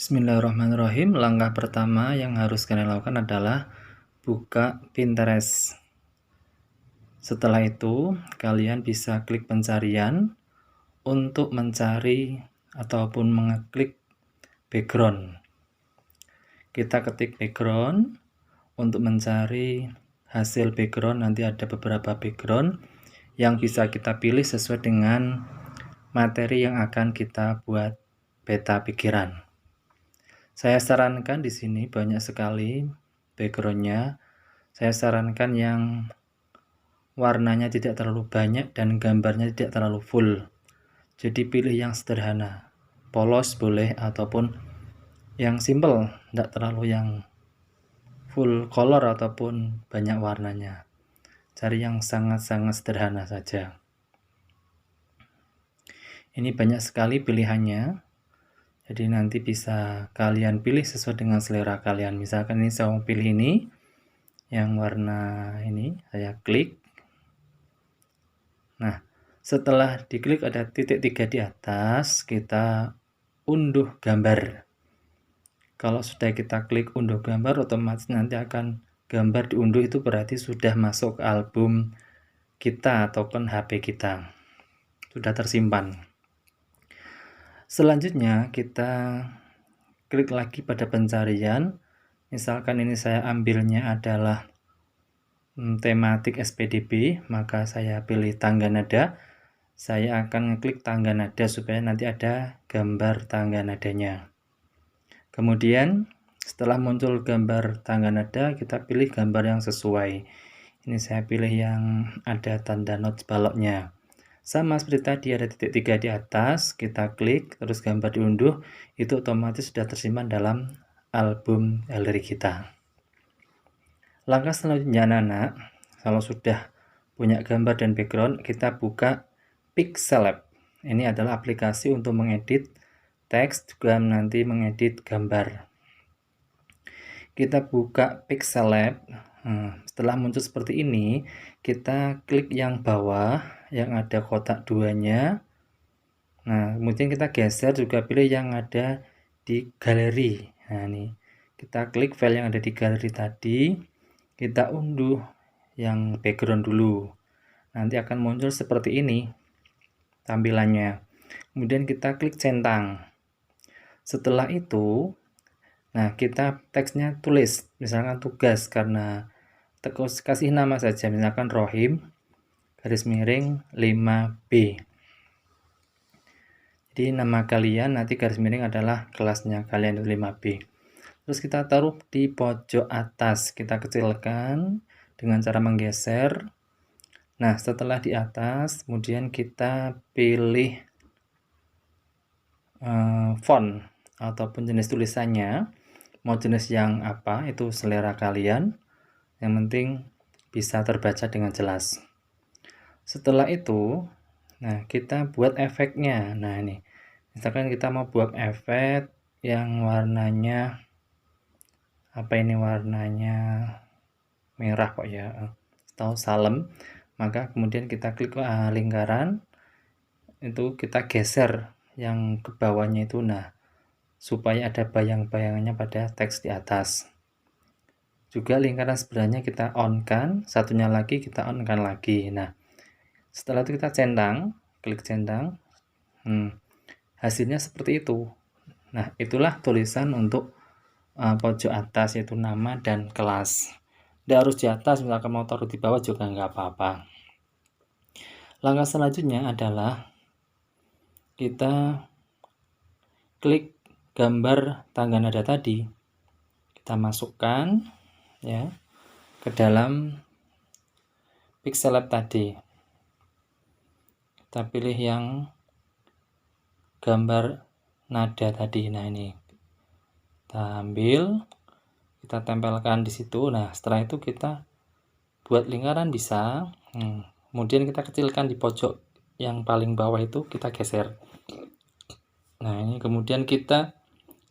Bismillahirrahmanirrahim. Langkah pertama yang harus kalian lakukan adalah buka Pinterest. Setelah itu, kalian bisa klik pencarian untuk mencari ataupun mengeklik background. Kita ketik background untuk mencari hasil background. Nanti ada beberapa background yang bisa kita pilih sesuai dengan materi yang akan kita buat peta pikiran. Saya sarankan di sini banyak sekali backgroundnya. Saya sarankan yang warnanya tidak terlalu banyak dan gambarnya tidak terlalu full. Jadi pilih yang sederhana, polos boleh ataupun yang simple, tidak terlalu yang full color ataupun banyak warnanya. Cari yang sangat-sangat sederhana saja. Ini banyak sekali pilihannya. Jadi nanti bisa kalian pilih sesuai dengan selera kalian. Misalkan ini saya mau pilih ini, yang warna ini, saya klik. Nah, setelah diklik ada titik 3 di atas, kita unduh gambar. Kalau sudah kita klik unduh gambar, otomatis nanti akan gambar diunduh, itu berarti sudah masuk ke album kita ataupun HP kita. Sudah tersimpan. Selanjutnya kita klik lagi pada pencarian. Misalkan ini saya ambilnya adalah tematik SPDB, maka saya pilih tangga nada. Saya akan ngeklik tangga nada supaya nanti ada gambar tangga nadanya. Kemudian setelah muncul gambar tangga nada, kita pilih gambar yang sesuai. Ini saya pilih yang ada tanda not baloknya. Sama seperti tadi, ada titik 3 di atas, kita klik, terus gambar diunduh, itu otomatis sudah tersimpan dalam album galeri kita. Langkah selanjutnya anak-anak, kalau sudah punya gambar dan background, kita buka Pixellab. Ini adalah aplikasi untuk mengedit teks, juga nanti mengedit gambar. Kita buka Pixellab. Setelah muncul seperti ini, kita klik yang bawah yang ada kotak duanya. Nah, kemudian kita geser, juga pilih yang ada di galeri. Nah, ini kita klik file yang ada di galeri tadi, kita unduh yang background dulu. Nanti akan muncul seperti ini tampilannya. Kemudian kita klik centang. Setelah itu, nah, kita teksnya tulis, misalkan tugas, karena kasih nama saja, misalkan Rohim garis miring 5B. Jadi nama kalian nanti garis miring adalah kelasnya kalian itu 5B. Terus kita taruh di pojok atas, kita kecilkan dengan cara menggeser. Nah, setelah di atas, kemudian kita pilih font ataupun jenis tulisannya. Mau jenis yang apa, itu selera kalian. Yang penting bisa terbaca dengan jelas. Setelah itu, nah, kita buat efeknya. Nah, ini misalkan kita mau buat efek yang warnanya apa, ini warnanya merah kok ya, atau salem, maka kemudian kita klik lingkaran, itu kita geser yang ke bawahnya itu, nah, supaya ada bayang-bayangannya pada teks di atas. Juga lingkaran sebelahnya kita on kan, satunya lagi kita on kan lagi. Nah, setelah itu kita centang, klik centang. Hasilnya seperti itu. Nah, itulah tulisan untuk pojok atas, yaitu nama dan kelas. Tidak harus di atas, misalkan mau taruh di bawah juga nggak apa-apa. Langkah selanjutnya adalah kita klik gambar tangga nada tadi, kita masukkan ya ke dalam Pixellab tadi. Kita pilih yang gambar nada tadi. Nah, ini kita ambil, kita tempelkan di situ. Nah, setelah itu kita buat lingkaran bisa. Kemudian kita kecilkan di pojok yang paling bawah itu, kita geser. Nah, ini kemudian kita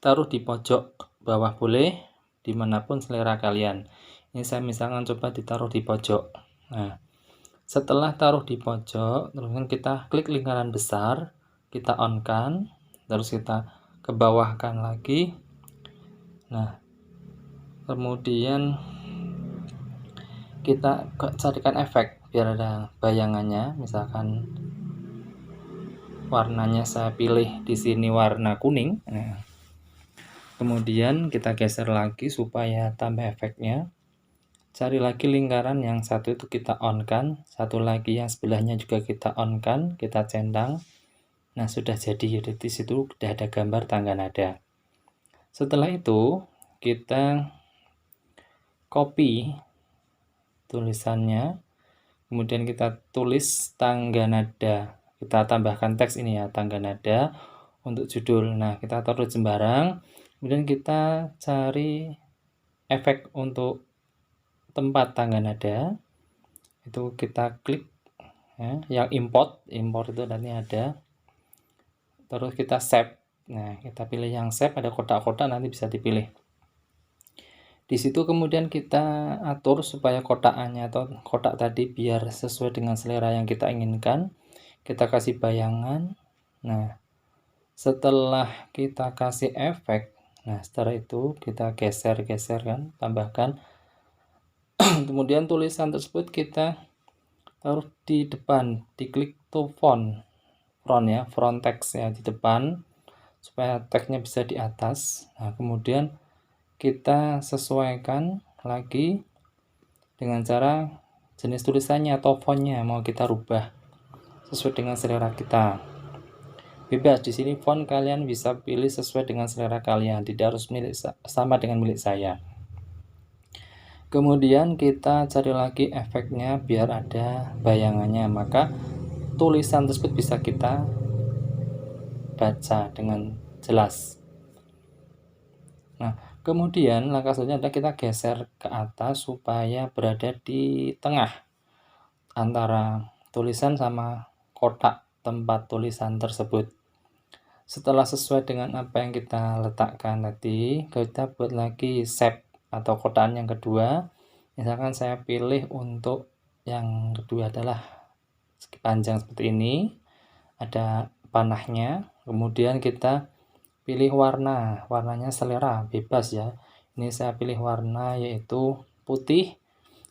taruh di pojok bawah boleh, dimanapun selera kalian. Ini saya misalkan coba ditaruh di pojok. Nah, setelah taruh di pojok, terus kita klik lingkaran besar, kita on kan, terus kita ke bawahkan lagi, Nah, kemudian kita carikan efek biar ada bayangannya. Misalkan warnanya saya pilih di sini warna kuning. Nah, kemudian kita geser lagi supaya tambah efeknya. Cari lagi lingkaran yang satu itu kita on kan, satu lagi yang sebelahnya juga kita on kan, kita centang. Nah, sudah jadi. Di situ sudah ada gambar tangga nada. Setelah itu kita copy tulisannya, kemudian kita tulis tangga nada. Kita tambahkan teks ini ya, tangga nada untuk judul. Nah, kita taruh sembarang, kemudian kita cari efek untuk tempat tangga nada. Itu kita klik ya, yang import itu nanti ada. Terus kita save. Nah, kita pilih yang save, ada kotak-kotak, nanti bisa dipilih. Di situ kemudian kita atur supaya kotakannya atau kotak tadi biar sesuai dengan selera yang kita inginkan. Kita kasih bayangan. Nah, setelah kita kasih efek, nah setelah itu kita geser-geser kan, tambahkan. Kemudian tulisan tersebut kita taruh di depan, diklik to front ya, front text ya di depan supaya teksnya bisa di atas. Nah, kemudian kita sesuaikan lagi dengan cara jenis tulisannya atau fontnya mau kita rubah sesuai dengan selera kita. Bebas, di sini font kalian bisa pilih sesuai dengan selera kalian, tidak harus sama dengan milik saya. Kemudian kita cari lagi efeknya biar ada bayangannya, maka tulisan tersebut bisa kita baca dengan jelas. Nah, kemudian langkah selanjutnya adalah kita geser ke atas supaya berada di tengah antara tulisan sama kotak tempat tulisan tersebut. Setelah sesuai dengan apa yang kita letakkan tadi, kita buat lagi shape atau kotaan yang kedua. Misalkan saya pilih untuk yang kedua adalah segi panjang seperti ini, ada panahnya, kemudian kita pilih warnanya selera bebas ya. Ini saya pilih warna yaitu putih,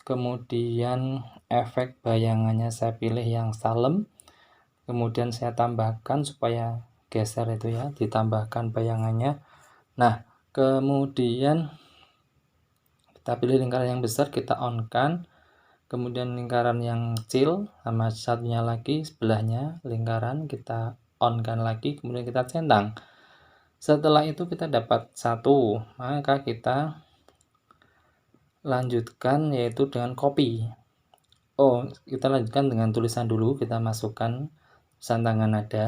kemudian efek bayangannya saya pilih yang salem, kemudian saya tambahkan supaya geser itu ya, ditambahkan bayangannya. Nah, kemudian kita pilih lingkaran yang besar, kita on kan, kemudian lingkaran yang kecil sama satunya lagi sebelahnya lingkaran kita on kan lagi, kemudian kita centang. Setelah itu kita dapat satu, maka kita lanjutkan yaitu dengan copy. Kita lanjutkan dengan tulisan dulu, kita masukkan tulisan tangga nada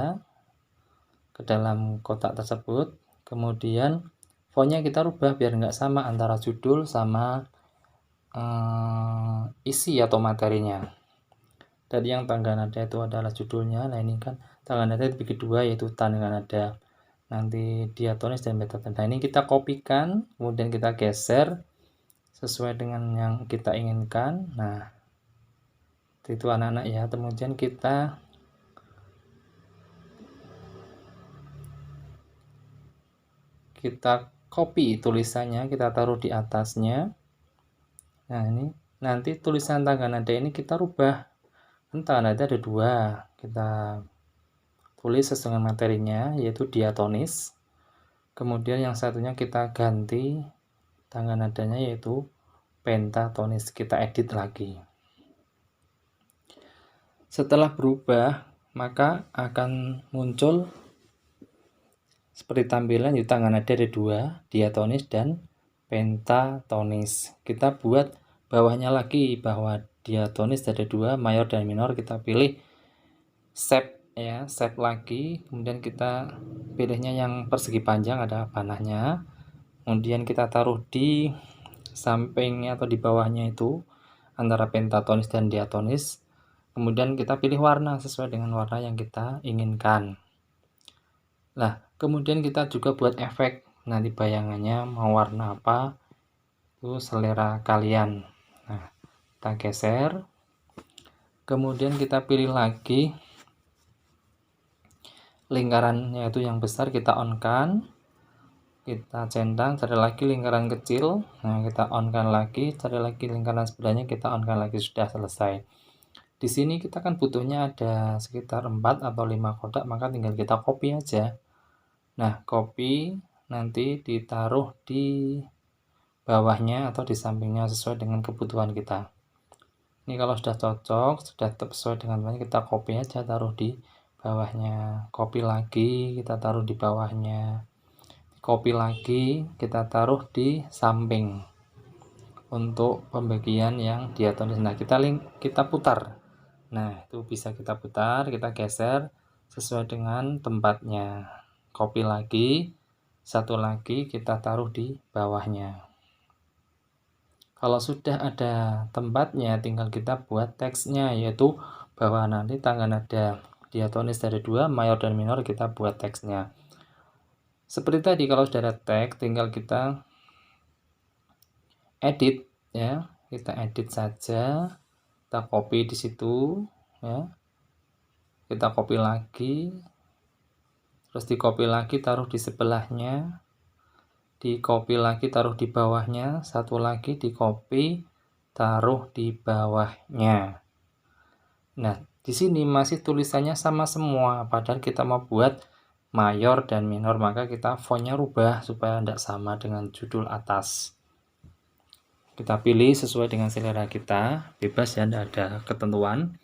ke dalam kotak tersebut. Kemudian fontnya kita rubah biar nggak sama antara judul sama isi atau materinya. Tadi yang tangga nada itu adalah judulnya. Nah, ini kan tangga nada dibagi dua yaitu tangga nada nanti diatonis dan metatonis. Nah, ini kita kopikan, kemudian kita geser sesuai dengan yang kita inginkan. Nah, itu anak-anak ya. Kemudian kita copy tulisannya, kita taruh di atasnya. Nah, ini nanti tulisan tangga nada ini kita rubah. Kan tangga nada ada dua, kita tulis sesuai dengan materinya yaitu diatonis. Kemudian yang satunya kita ganti tangga nadanya yaitu pentatonis, kita edit lagi. Setelah berubah, maka akan muncul seperti tampilan di tangga nada ada dua, diatonis dan pentatonis. Kita buat bawahnya lagi bahwa diatonis ada dua, mayor dan minor, kita pilih shape ya, shape lagi, kemudian kita pilihnya yang persegi panjang, ada panahnya, kemudian kita taruh di sampingnya atau di bawahnya itu antara pentatonis dan diatonis, kemudian kita pilih warna sesuai dengan warna yang kita inginkan. Nah, kemudian kita juga buat efek, nanti bayangannya mau warna apa itu selera kalian. Nah, kita geser, kemudian kita pilih lagi lingkarannya itu yang besar, kita on kan, kita centang, cari lagi lingkaran kecil, nah kita on-kan lagi, cari lagi lingkaran sebelahnya, kita on-kan lagi, sudah selesai. Di sini kita kan butuhnya ada sekitar 4 atau 5 kotak, maka tinggal kita copy aja. Nah, copy nanti ditaruh di bawahnya atau di sampingnya sesuai dengan kebutuhan kita. Ini kalau sudah cocok, sudah sesuai dengan temannya, kita copy aja, taruh di bawahnya. Copy lagi, kita taruh di bawahnya. Copy lagi, kita taruh di samping untuk pembagian yang diatonis. Nah, kita putar. Nah, itu bisa kita putar, kita geser sesuai dengan tempatnya. Copy lagi, satu lagi kita taruh di bawahnya. Kalau sudah ada tempatnya, tinggal kita buat teksnya, yaitu bahwa nanti tangga nada diatonis dari 2, mayor dan minor, kita buat teksnya. Seperti tadi, kalau sudah ada teks, tinggal kita edit, ya. Kita edit saja, kita copy di situ, ya. Kita copy lagi, terus di copy lagi, taruh di sebelahnya, di copy lagi, taruh di bawahnya, satu lagi di copy, taruh di bawahnya. Nah, di sini masih tulisannya sama semua, padahal kita mau buat mayor dan minor, maka kita fontnya rubah supaya tidak sama dengan judul atas. Kita pilih sesuai dengan selera kita, bebas ya, tidak ada ketentuan.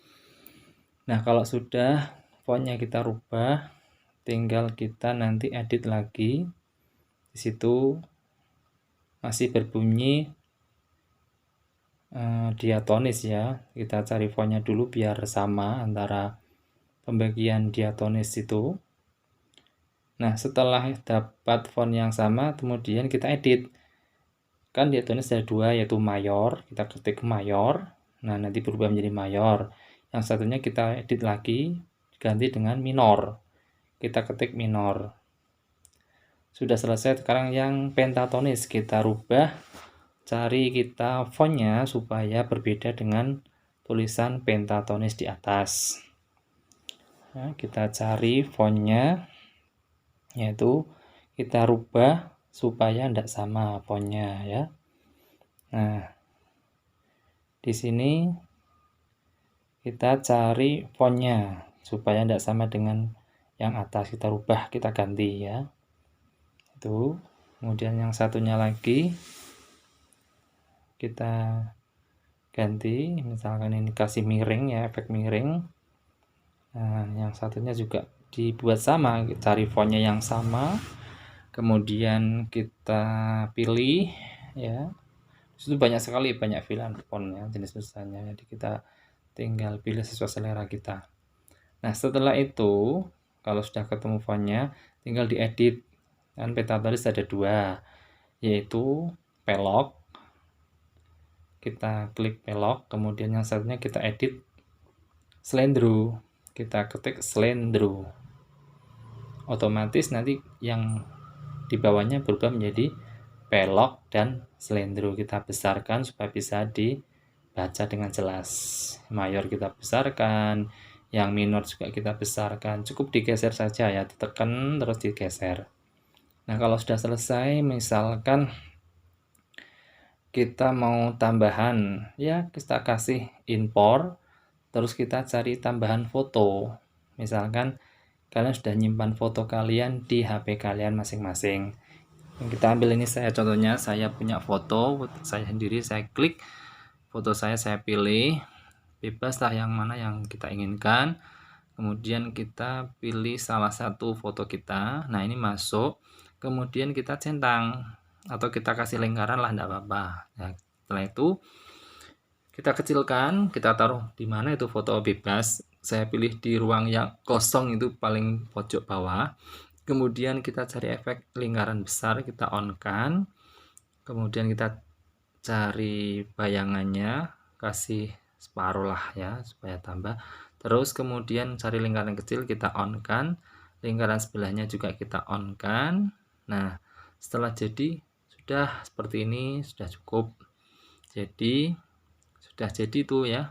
Nah, kalau sudah fontnya kita rubah, tinggal kita nanti edit lagi. Di situ masih berbunyi diatonis ya, kita cari fontnya dulu biar sama antara pembagian diatonis itu. Nah, setelah dapat font yang sama, kemudian kita edit. Kan diatonis ada 2, yaitu mayor, kita ketik mayor. Nah, nanti berubah menjadi mayor. Yang satunya kita edit lagi, ganti dengan minor. Kita ketik minor. Sudah selesai. Sekarang yang pentatonis kita rubah, cari kita fontnya supaya berbeda dengan tulisan pentatonis di atas. Nah, kita cari fontnya, yaitu kita rubah supaya tidak sama fontnya ya. Nah, di sini kita cari fontnya supaya tidak sama dengan yang atas, kita rubah, kita ganti ya. Itu. Kemudian yang satunya lagi kita ganti, misalkan ini kasih miring ya, efek miring. Nah, yang satunya juga dibuat sama, cari fontnya yang sama, kemudian kita pilih ya. Itu banyak sekali, banyak pilihan fontnya, jenis tulisannya, jadi kita tinggal pilih sesuai selera kita. Nah, setelah itu kalau sudah ketemu fontnya, tinggal diedit. Kan pentatonis ada 2, yaitu pelok. Kita klik pelok, kemudian yang satunya kita edit slendro. Kita ketik slendro. Otomatis nanti yang di bawahnya berubah menjadi pelok dan slendro. Kita besarkan supaya bisa dibaca dengan jelas. Mayor kita besarkan, yang minor juga kita besarkan. Cukup digeser saja ya, ditekan terus digeser. Nah, kalau sudah selesai, misalkan kita mau tambahan, ya kita kasih import, terus kita cari tambahan foto. Misalkan kalian sudah nyimpan foto kalian di HP kalian masing-masing. Kita ambil ini, saya contohnya, saya punya foto saya sendiri, saya klik foto saya pilih, bebas lah yang mana yang kita inginkan. Kemudian kita pilih salah satu foto kita. Nah, ini masuk. Kemudian kita centang atau kita kasih lingkaran lah, tidak apa-apa. Nah, setelah itu kita kecilkan, kita taruh di mana itu foto bebas. Saya pilih di ruang yang kosong, itu paling pojok bawah. Kemudian kita cari efek lingkaran besar, kita on kan. Kemudian kita cari bayangannya, kasih separuh lah ya supaya tambah. Terus kemudian cari lingkaran kecil, kita on kan. Lingkaran sebelahnya juga kita on kan. Nah, setelah jadi sudah seperti ini, sudah cukup. Jadi sudah jadi tuh ya,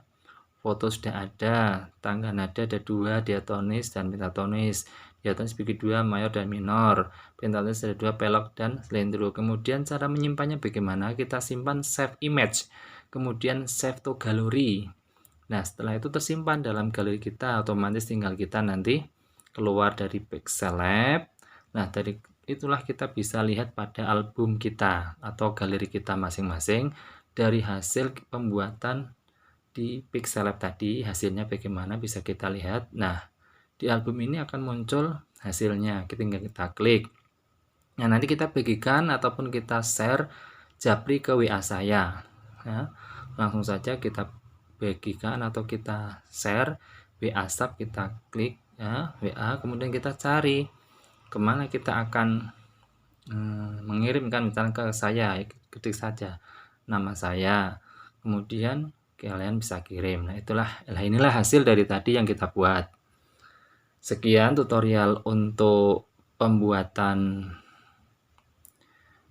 foto sudah ada, tangga nada ada 2, diatonis dan pentatonis. hiatus bagi 2 mayor dan minor, pentatonix ada 2 pelok dan slendro. Kemudian cara menyimpannya bagaimana? Kita simpan save image, kemudian save to gallery. Nah, setelah itu tersimpan dalam galeri kita, otomatis tinggal kita nanti keluar dari Pixel Lab. Nah, dari itulah kita bisa lihat pada album kita atau galeri kita masing-masing dari hasil pembuatan di Pixel Lab tadi, hasilnya bagaimana bisa kita lihat. Nah, di album ini akan muncul hasilnya, tinggal kita klik. Nah, nanti kita bagikan ataupun kita share Japri ke WA saya. Ya, langsung saja kita bagikan atau kita share WA sub, kita klik ya WA, kemudian kita cari kemana kita akan mengirimkan, misalnya ke saya, ketik saja nama saya, kemudian kalian bisa kirim. Nah, inilah hasil dari tadi yang kita buat. Sekian tutorial untuk pembuatan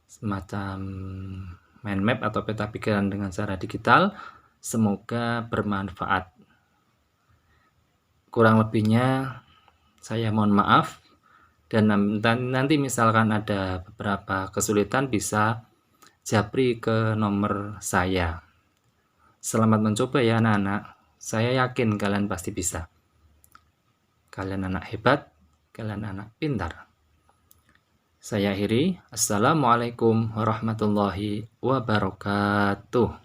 semacam mind map atau peta pikiran dengan cara digital. Semoga bermanfaat. Kurang lebihnya saya mohon maaf, dan nanti misalkan ada beberapa kesulitan bisa japri ke nomor saya. Selamat mencoba ya anak-anak. Saya yakin kalian pasti bisa. Kalian anak hebat, kalian anak pintar. Saya akhiri. Assalamualaikum warahmatullahi wabarakatuh.